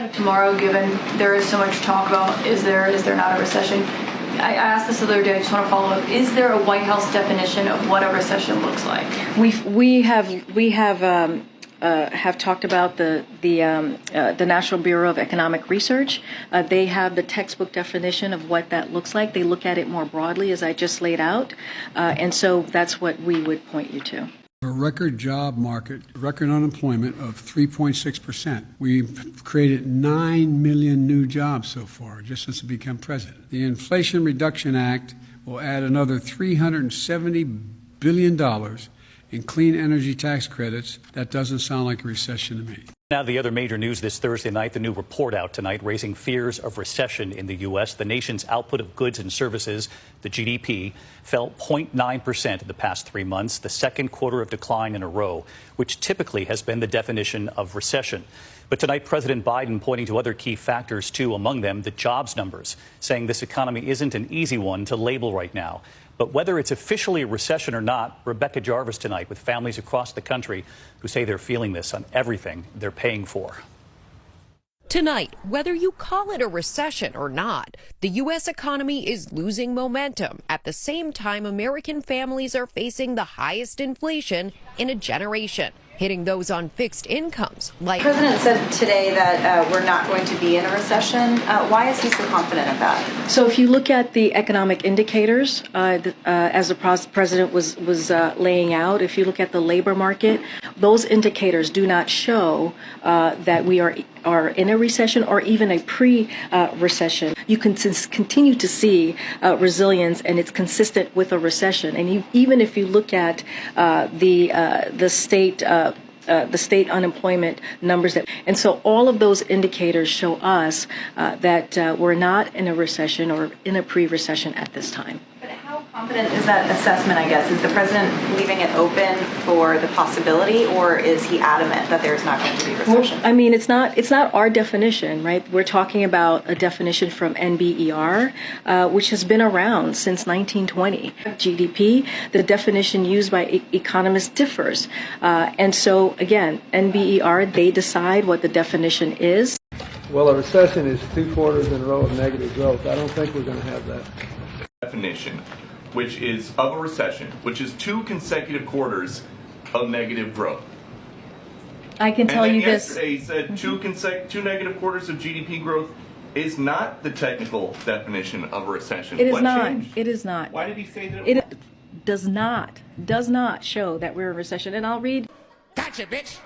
Tomorrow, given there is so much talk about is there not a recession? I asked this the other day. I just want to follow up. Is there a White House definition of what a recession looks like? We have talked about the National Bureau of Economic Research. They have the textbook definition of what that looks like. They look at it more broadly, as I just laid out, and so that's what we would point you to. A record job market, record unemployment of 3.6%. We've created 9 million new jobs so far, just since we become president. The Inflation Reduction Act will add another $370 billion in clean energy tax credits. That doesn't sound like a recession to me. Now, the other major news this Thursday night, the new report out tonight raising fears of recession in the U.S. The nation's output of goods and services, the GDP, fell 0.9% in the past 3 months, the second quarter of decline in a row, which typically has been the definition of recession. But tonight, President Biden pointing to other key factors, too, among them the jobs numbers, saying this economy isn't an easy one to label right now. But whether it's officially a recession or not, Rebecca Jarvis tonight with families across the country who say they're feeling this on everything they're paying for. Tonight, whether you call it a recession or not, the U.S. economy is losing momentum. At the same time, American families are facing the highest inflation in a generation, hitting those on fixed incomes. Like the president said today that we're not going to be in a recession. Why is he so confident of that? So if you look at the economic indicators, as the president was laying out, if you look at the labor market, those indicators do not show that we are in a recession or even a pre-recession. You can continue to see resilience, and it's consistent with a recession. And even if you look at the state unemployment numbers, and so all of those indicators show us that we're not in a recession or in a pre-recession at this time. But how confident is that assessment, I guess? Is the president leaving it open for the possibility, or is he adamant that there's not going to be a recession? Well, I mean, it's not our definition, right? We're talking about a definition from NBER, which has been around since 1920. GDP, the definition used by economists differs. And so, again, NBER, they decide what the definition is. Well, a recession is 2 quarters in a row of negative growth. I don't think we're going to have that. Definition, which is of a recession, which is 2 consecutive quarters of negative growth. I can tell you this. Yesterday he said 2 negative quarters of GDP growth is not the technical definition of a recession. It is what not. changed? It is not. Why did he say that? It does not show that we're in a recession. And I'll read. Gotcha, bitch.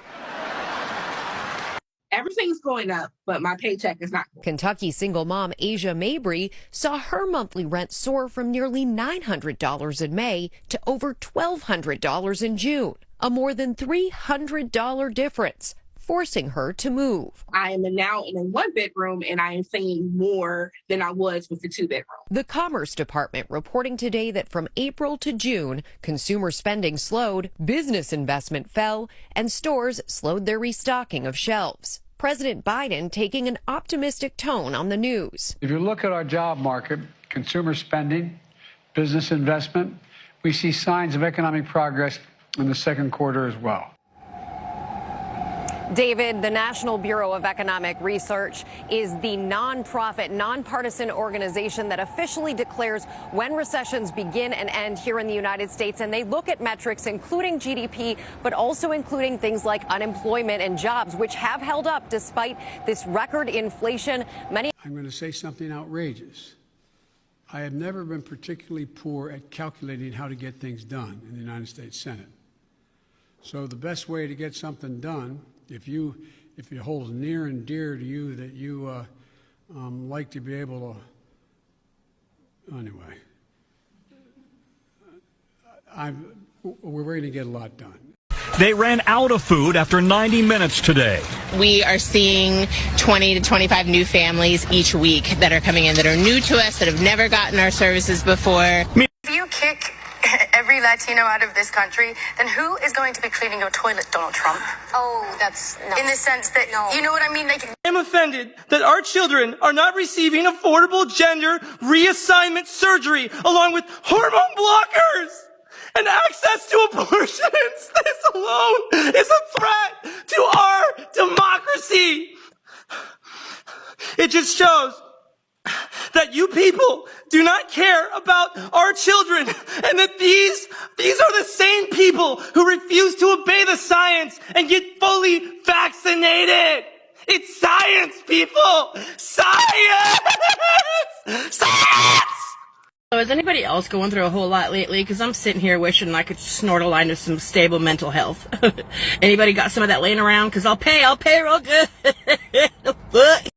Everything's going up, but my paycheck is not. Kentucky single mom Asia Mabry saw her monthly rent soar from nearly $900 in May to over $1,200 in June, a more than $300 difference, forcing her to move. I am now in a 1-bedroom, and I am paying more than I was with the 2-bedroom. The Commerce Department reporting today that from April to June, consumer spending slowed, business investment fell, and stores slowed their restocking of shelves. President Biden taking an optimistic tone on the news. If you look at our job market, consumer spending, business investment, we see signs of economic progress in the second quarter as well. David, the National Bureau of Economic Research is the nonprofit, nonpartisan organization that officially declares when recessions begin and end here in the United States. And they look at metrics, including GDP, but also including things like unemployment and jobs, which have held up despite this record inflation. I'm going to say something outrageous. I have never been particularly poor at calculating how to get things done in the United States Senate. So the best way to get something done, if it holds near and dear to you that you like to be able to, anyway, we're going to get a lot done. They ran out of food after 90 minutes today. We are seeing 20 to 25 new families each week that are coming in that are new to us, that have never gotten our services before. If you kick every Latino out of this country, then who is going to be cleaning your toilet, Donald Trump? Oh, that's no. In the sense that, you know what I mean? Like, I'm offended that our children are not receiving affordable gender reassignment surgery along with hormone blockers and access to abortions. This alone is a threat to our democracy. It just shows that you people do not care about our children, and that these are the same people who refuse to obey the science and get fully vaccinated. It's science, people! Science! Science! So is anybody else going through a whole lot lately? Because I'm sitting here wishing I could snort a line of some stable mental health. Anybody got some of that laying around? Because I'll pay real good.